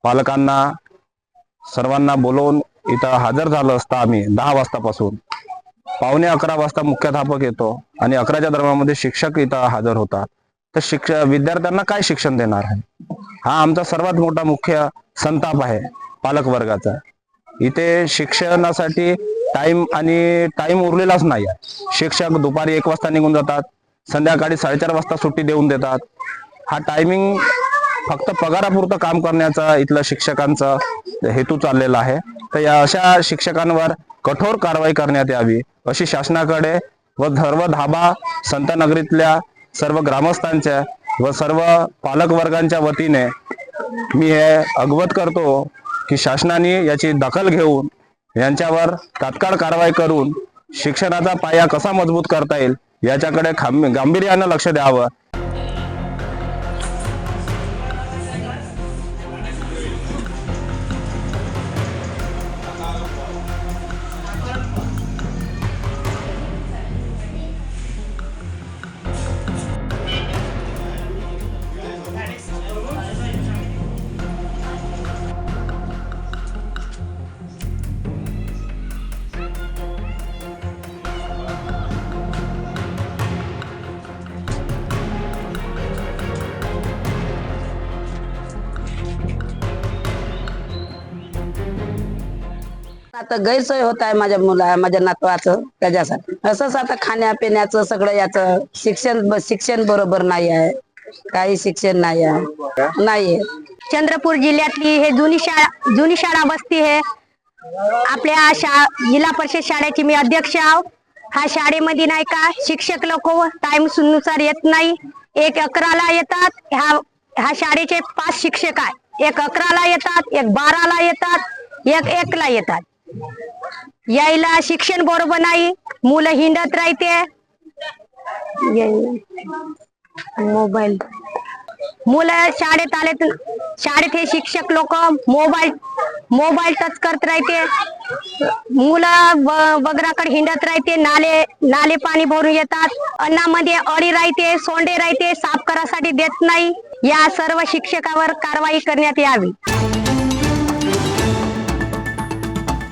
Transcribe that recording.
पालकांना सर्वांना बोलवून इथं हजर झालं असता आम्ही 10 वाजतापासून 11:15 वाजता मुख्याध्यापक येतो आणि 11च्या दरम्यानमध्ये शिक्षक इथं हजर होतात. तर विद्यार्थ्यांना काय शिक्षण देणार आहे? हा आमचा सर्वात मोठा मुख्य संताप आहे पालक वर्गाचा. इथे शिक्षणासाठी टाइम उरलेलाच नाही आहे. शिक्षक दुपारी 1 वाजता निघून जातात, संध्याकाळी 4:30 वाजता सुट्टी देऊन देतात. हा टायमिंग फक्त पगारापुरतं काम करण्याचा इथल्या शिक्षकांचा हेतू चाललेला आहे. तर या अशा शिक्षकांवर कठोर कारवाई करण्यात यावी अशी शासनाकडे व सर्व धाबा संतनगरीतल्या सर्व ग्रामस्थांच्या व सर्व पालक वर्गांच्या वतीने मी हे अवगत करतो की शासनाने याची दखल घेऊन यांच्यावर तात्काळ कारवाई करून शिक्षणाचा पाया कसा मजबूत करता येईल याच्याकडे गांभीर्यानं लक्ष द्यावं. आता गैरसोय होत आहे माझ्या नातवाचं त्याच्यासाठी. असंच आता खाण्यापिण्याचं सगळं याचं शिक्षण बरोबर नाही आहे, काही शिक्षण नाही आहे. चंद्रपूर जिल्ह्यातली हे जुनी शाळा बसती आहे. आपल्या जिल्हा परिषद शाळेची मी अध्यक्ष आहो. हा शाळेमध्ये नाही का शिक्षक लोक टाइम नुसार येत नाही. 1:11ला येतात. ह्या शाळेचे 5 शिक्षक आहे. 1:11ला येतात, 1:12ला येतात, 1:01ला येतात. यायला शिक्षण बरोबर नाही. मुलं हिंडत राहते. मोबाईल मुलं शाळेत हे शिक्षक लोक मोबाईल टच करत राहते. मुलं वगैराकडे हिंडत राहते. नाले पाणी भरून येतात. अन्नामध्ये अळी राहते, सोंडे राहते, साफ करासाठी देत नाही. या सर्व शिक्षकावर कारवाई करण्यात यावी.